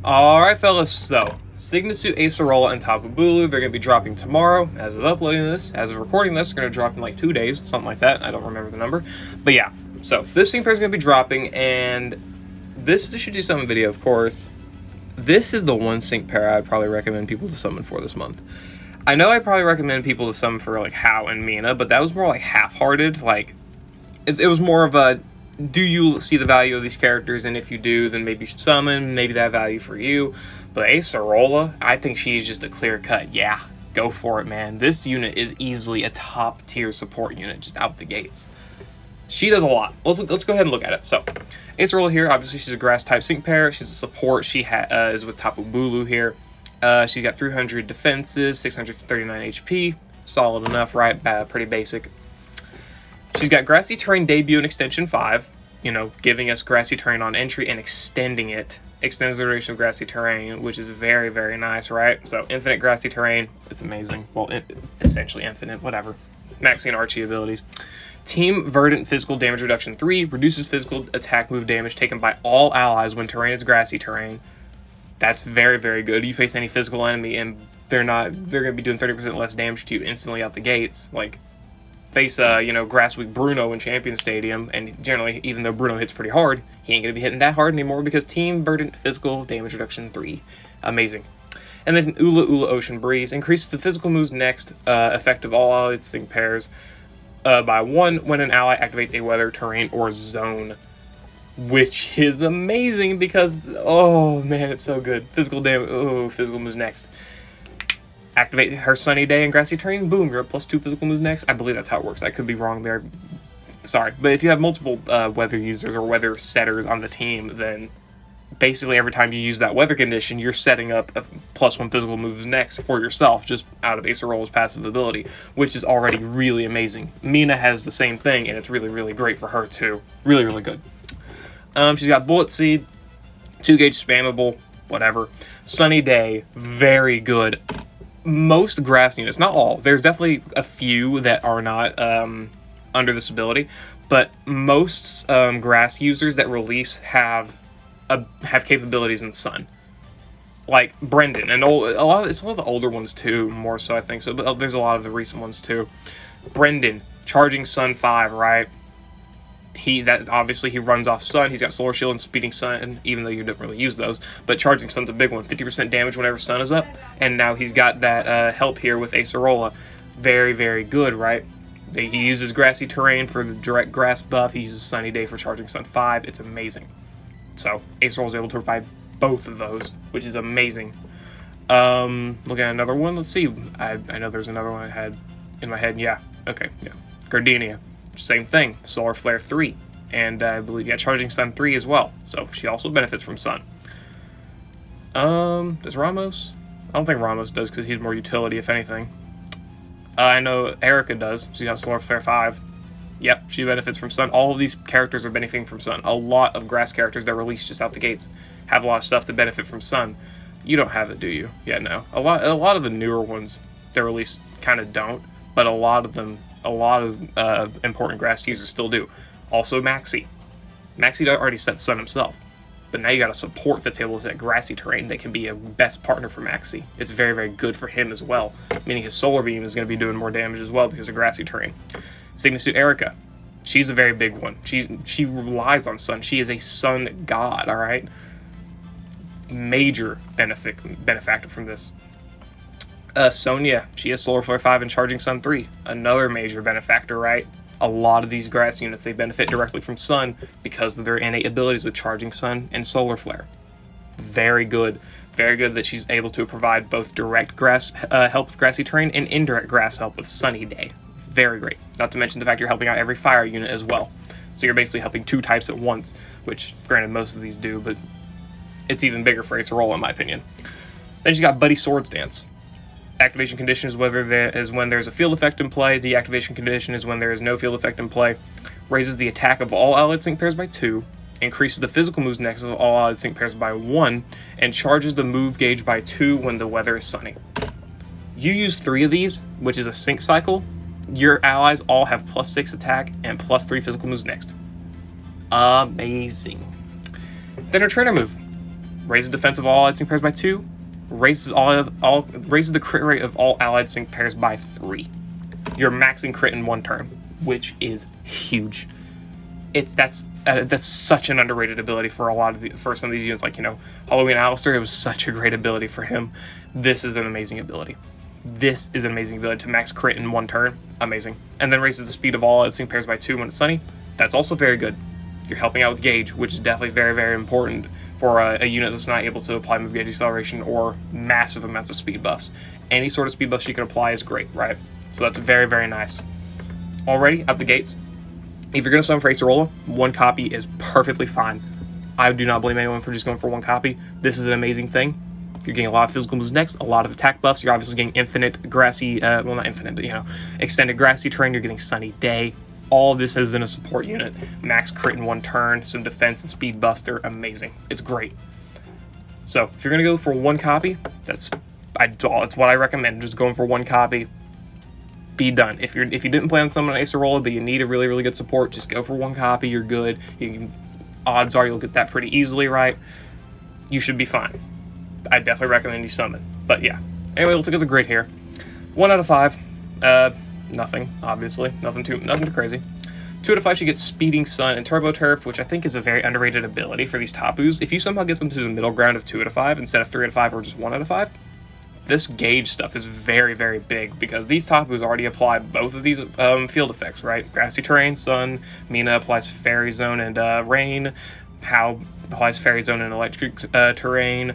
Alright fellas, so Signasu, Acerola, and Tapu Bulu, they're going to be dropping tomorrow as of uploading this. As of recording this, they're going to drop in like 2 days, something like that. I don't remember the number. But yeah, so this sync pair is going to be dropping, and this should do summon video, of course. This is the one sync pair I'd probably recommend people to summon for this month. I know I probably recommend people to summon for like Hao and Mina, but that was more like half-hearted. Like, it was more of a, do you see the value of these characters, and if you do, then maybe you should summon, maybe that value for you. But Acerola, I think she's just a clear cut, yeah, go for it, man. This unit is easily a top tier support unit just out the gates. She does a lot. Let's go ahead and look at it. So Acerola here, obviously she's a grass type sync pair. She's a support. She is with Tapu Bulu here. She's got 300 defenses, 639 HP, solid enough, right? Pretty basic. She's got Grassy Terrain debut in Extension 5, you know, giving us Grassy Terrain on entry and extending it. Extends the duration of Grassy Terrain, which is very, very nice, right? So, infinite Grassy Terrain, it's amazing. Well, essentially infinite, whatever. Maxing Archie abilities. Team Verdant Physical Damage Reduction 3, reduces physical attack move damage taken by all allies when terrain is Grassy Terrain. That's very, very good. You face any physical enemy, and they're going to be doing 30% less damage to you instantly out the gates. Like, face, Grass Week Bruno in Champion Stadium, and generally, even though Bruno hits pretty hard, he ain't going to be hitting that hard anymore because Team Verdant Physical Damage Reduction 3. Amazing. And then Ula Ula Ocean Breeze increases the physical moves next effect of all allied sync pairs by 1 when an ally activates a weather, terrain, or zone. Which is amazing because, oh man, it's so good. Physical moves next. Activate her Sunny Day and Grassy Terrain, boom, you're at +2 physical moves next. I believe that's how it works. I could be wrong there. Sorry. But if you have multiple weather users or weather setters on the team, then basically every time you use that weather condition, you're setting up a +1 physical moves next for yourself, just out of Acerola's passive ability, which is already really amazing. Mina has the same thing, and it's really, really great for her too. Really, really good. She's got Bullet Seed, 2-gauge spammable, whatever. Sunny Day, very good. Most grass units, not all, there's definitely a few that are not under this ability, but most grass users that release have capabilities in Sun. Like Brendan, and it's a lot of the older ones too, more so I think so, but there's a lot of the recent ones too. Brendan, charging Sun 5, right? Obviously he runs off Sun. He's got Solar Shield and Speeding Sun, even though you don't really use those. But Charging Sun's a big one. 50% damage whenever Sun is up. And now he's got that help here with Acerola. Very, very good, right? He uses Grassy Terrain for the direct grass buff. He uses Sunny Day for Charging Sun 5. It's amazing. So Acerola's able to provide both of those, which is amazing. Looking at another one. Let's see. I know there's another one I had in my head. Yeah. Okay. Yeah. Gardenia. Same thing, Solar Flare 3, and I believe, yeah, Charging Sun 3 as well, so she also benefits from Sun. Does Ramos? I don't think Ramos does, because he's more utility, if anything. I know Erica does, she's got Solar Flare 5. Yep, she benefits from Sun. All of these characters are benefiting from Sun. A lot of grass characters that release just out the gates have a lot of stuff that benefit from Sun. You don't have it, do you? Yeah, no. A lot of the newer ones that release kind of don't, but a lot of important grass users still do. Also Maxi. Maxi already set Sun himself, but now you got a support that's able to set Grassy Terrain that can be a best partner for Maxi. It's very, very good for him as well, meaning his Solar Beam is going to be doing more damage as well because of Grassy Terrain. Signasu Erica. She's a very big one. She relies on Sun. She is a Sun god, alright? Major benefactor from this. Sonia, she has Solar Flare 5 and Charging Sun 3. Another major benefactor, right? A lot of these grass units, they benefit directly from Sun because of their innate abilities with Charging Sun and Solar Flare. Very good. Very good that she's able to provide both direct grass help with Grassy Terrain and indirect grass help with Sunny Day. Very great. Not to mention the fact you're helping out every fire unit as well. So you're basically helping 2 types at once, which, granted, most of these do, but it's even bigger for Acerola, in my opinion. Then she's got Buddy Swords Dance. Activation condition is when there's a field effect in play. Deactivation condition is when there is no field effect in play. Raises the attack of all allied sync pairs by 2. Increases the physical moves next of all allied sync pairs by 1. And charges the move gauge by 2 when the weather is sunny. You use 3 of these, which is a sync cycle. Your allies all have +6 attack and +3 physical moves next. Amazing. Then her trainer move. raises defense of all allied sync pairs by 2, raises raises the crit rate of all allied sync pairs by 3. You're maxing crit in 1 turn, which is huge. That's such an underrated ability for for some of these units, like, you know, Halloween Alistair. It was such a great ability for him. This is an amazing ability. This is an amazing ability to max crit in 1 turn. Amazing. And then raises the speed of all allied sync pairs by 2 when it's sunny. That's also very good. You're helping out with gauge, which is definitely very, very important for a unit that's not able to apply move gauge acceleration or massive amounts of speed buffs. Any sort of speed buff she can apply is great, right? So that's very, very nice. Already, out the gates, if you're going to summon for Acerola, 1 copy is perfectly fine. I do not blame anyone for just going for 1 copy. This is an amazing thing. You're getting a lot of physical moves next, a lot of attack buffs. You're obviously getting infinite grassy, well, not infinite, but, you know, extended grassy terrain. You're getting sunny day. All of this is in a support unit. Max crit in 1 turn, some defense and speed buffs. They're amazing. It's great. So if you're going to go for 1 copy, that's what I recommend. Just going for 1 copy. Be done. If you didn't plan on summoning Acerola, but you need a really, really good support, just go for 1 copy. You're good. Odds are you'll get that pretty easily, right? You should be fine. I definitely recommend you summon. But yeah. Anyway, let's look at the grid here. 1 out of 5. Nothing, obviously. Nothing too crazy. 2 out of 5, she gets Speeding Sun and Turbo Turf, which I think is a very underrated ability for these Tapus. If you somehow get them to the middle ground of 2 out of 5 instead of 3 out of 5 or just 1 out of 5, this gauge stuff is very, very big because these Tapus already apply both of these field effects, right? Grassy Terrain, Sun. Mina applies Fairy Zone and Rain. How applies Fairy Zone and Electric Terrain.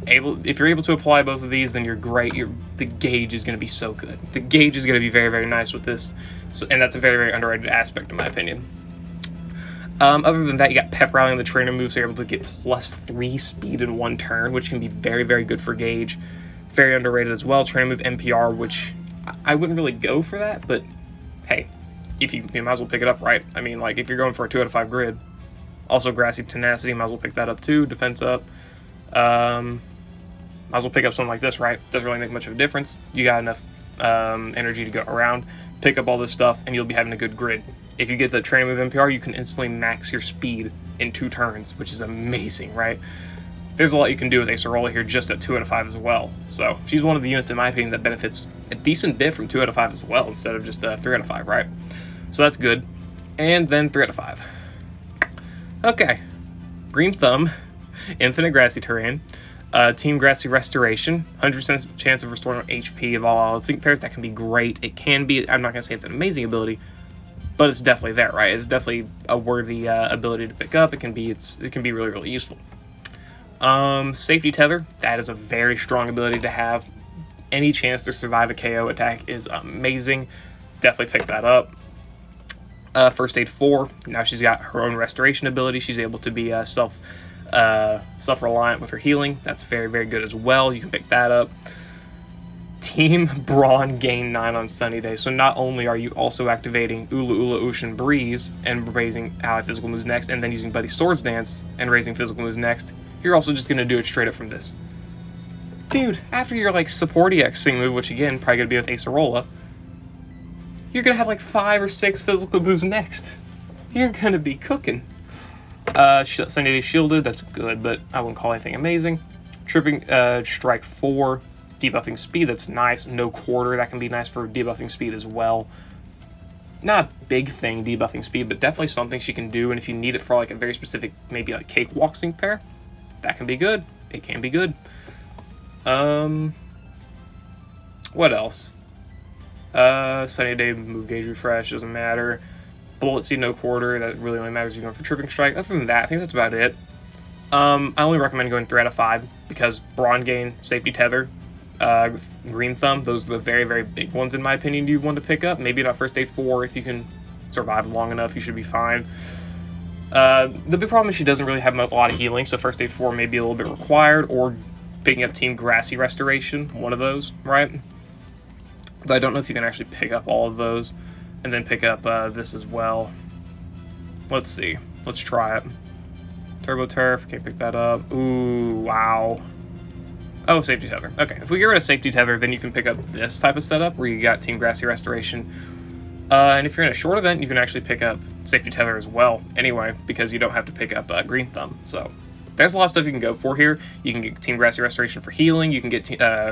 If you're able to apply both of these, then you're great. The gauge is going to be so good. The gauge is going to be very, very nice with this, and that's a very, very underrated aspect in my opinion. Other than that, you got Pep Rally on the trainer moves, so you're able to get +3 speed in 1 turn, which can be very, very good for gauge. Very underrated as well. Trainer move NPR, which I wouldn't really go for that, but hey, if you might as well pick it up, right? I mean, like, if you're going for a 2 out of 5 grid. Also, Grassy Tenacity, might as well pick that up too. Defense up. Might as well pick up something like this, right? Doesn't really make much of a difference. You got enough energy to go around. Pick up all this stuff, and you'll be having a good grid. If you get the training move NPR, you can instantly max your speed in 2 turns, which is amazing, right? There's a lot you can do with Acerola here just at 2 out of 5 as well. So she's one of the units, in my opinion, that benefits a decent bit from 2 out of 5 as well, instead of just 3 out of 5, right? So that's good. And then 3 out of 5. Okay. Green Thumb, Infinite Grassy Terrain. Team Grassy Restoration, 100% chance of restoring HP of all allied sync pairs. That can be great. It can be. I'm not going to say it's an amazing ability, but it's definitely there, right? It's definitely a worthy ability to pick up. It can be really, really useful. Safety Tether, that is a very strong ability to have. Any chance to survive a KO attack is amazing. Definitely pick that up. First Aid 4, now she's got her own restoration ability. She's able to be self-reliant with her healing. That's very, very good as well. You can pick that up. Team Brawn gain 9 on Sunny Day. So not only are you also activating Ula Ula Ocean Breeze and raising ally physical moves next, and then using Buddy Swords Dance and raising physical moves next, you're also just going to do it straight up from this. Dude, after your like support EX Sing move, which again, probably going to be with Acerola, you're going to have like 5 or 6 physical moves next. You're going to be cooking. Sunny Day Shielded, that's good, but I wouldn't call anything amazing. Tripping Strike 4, debuffing speed, that's nice. No Quarter, that can be nice for debuffing speed as well. Not a big thing, debuffing speed, but definitely something she can do, and if you need it for like a very specific, maybe like Cakewalk sync pair, that can be good. It can be good. What else? Sunny Day Move Gauge Refresh, doesn't matter. Bullet Seed, no Quarter, that really only matters if you're going for Tripping Strike. Other than that, I think that's about it. I only recommend going 3 out of 5 because Brawn Gain, Safety Tether, Green Thumb, those are the very, very big ones in my opinion you want to pick up. Maybe not First Aid 4, if you can survive long enough, you should be fine. The big problem is she doesn't really have a lot of healing, so First Aid 4 may be a little bit required, or picking up Team Grassy Restoration, one of those, right? But I don't know if you can actually pick up all of those. And then pick up this as well. Let's see. Let's try it. Turbo Turf. Can't pick that up. Ooh, wow. Oh, Safety Tether. Okay, if we get rid of Safety Tether, then you can pick up this type of setup where you got Team Grassy Restoration. And if you're in a short event, you can actually pick up Safety Tether as well anyway, because you don't have to pick up Green Thumb. So there's a lot of stuff you can go for here. You can get Team Grassy Restoration for healing. You can get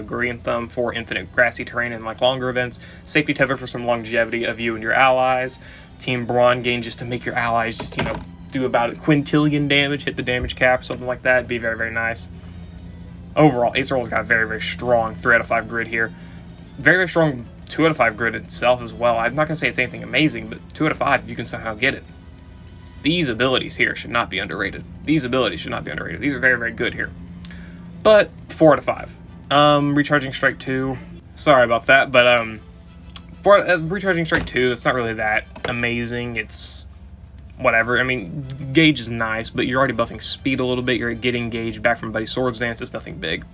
Green Thumb for infinite grassy terrain and like longer events. Safety Tether for some longevity of you and your allies. Team Brawn Gain just to make your allies just, you know, do about a quintillion damage, hit the damage cap, something like that. Be very, very nice. Overall, Acerola's got a very, very strong 3 out of 5 grid here. Very, very strong 2 out of 5 grid itself as well. I'm not going to say it's anything amazing, but 2 out of 5, you can somehow get it. These abilities here should not be underrated. These abilities should not be underrated. These are very, very good here. But 4 out of 5. Recharging Strike 2. Sorry about that, but Recharging Strike 2, it's not really that amazing. It's whatever. I mean, Gauge is nice, but you're already buffing speed a little bit. You're getting Gauge back from Buddy Swords Dance. It's nothing big.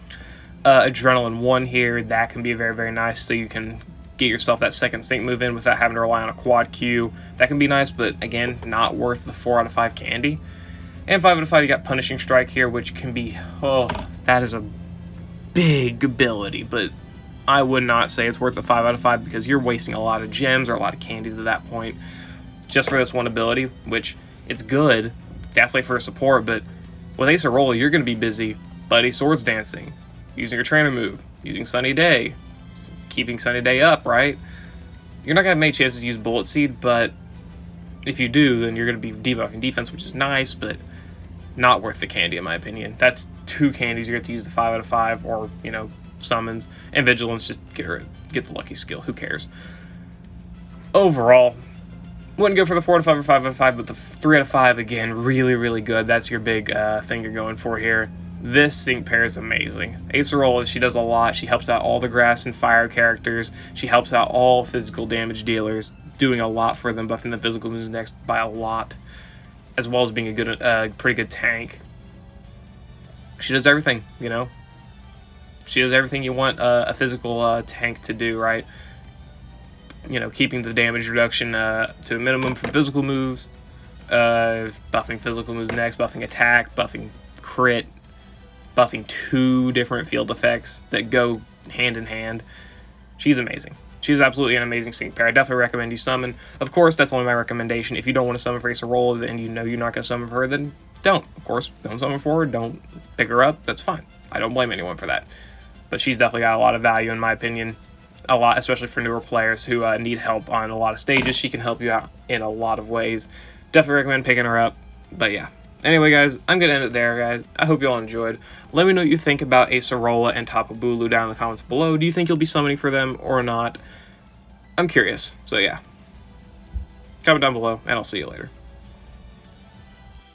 Adrenaline 1 here, that can be very, very nice, so you can get yourself that second sync move in without having to rely on a quad Q. That can be nice, but again, not worth the 4 out of 5 candy. And 5 out of 5, you got Punishing Strike here, which can be, oh, that is a big ability, but I would not say it's worth the 5 out of 5 because you're wasting a lot of gems or a lot of candies at that point just for this one ability, which it's good, definitely for support, but with Acerola, you're going to be busy Buddy Swords Dancing, using your trainer move, using Sunny Day, keeping Sunny Day up, right? You're not going to have many chances to use Bullet Seed, but if you do, then you're going to be debuffing defense, which is nice, but not worth the candy in my opinion. That's 2 candies you get to use the 5 out of 5, or, you know, summons, and Vigilance, just get the lucky skill, who cares? Overall, wouldn't go for the 4 out of 5 or 5 out of 5, but the 3 out of 5, again, really, really good. That's your big thing you're going for here. This sync pair is amazing. Acerola, she does a lot. She helps out all the grass and fire characters. She helps out all physical damage dealers, doing a lot for them, buffing the physical moves next by a lot, as well as being a good, pretty good tank. She does everything, you know? She does everything you want a physical tank to do, right? You know, keeping the damage reduction to a minimum for physical moves, buffing physical moves next, buffing attack, buffing crit, buffing 2 different field effects that go hand in hand. She's amazing. She's absolutely an amazing sync pair. I definitely recommend you summon. Of course, that's only my recommendation. If you don't want to summon for Acerola and you know you're not going to summon for her, then don't. Of course, don't summon for her. Don't pick her up. That's fine. I don't blame anyone for that. But she's definitely got a lot of value in my opinion. A lot, especially for newer players who need help on a lot of stages. She can help you out in a lot of ways. Definitely recommend picking her up. But yeah. Anyway, guys, I'm going to end it there, guys. I hope you all enjoyed. Let me know what you think about Acerola and Tapu Bulu down in the comments below. Do you think you'll be summoning for them or not? I'm curious. So yeah. Comment down below, and I'll see you later.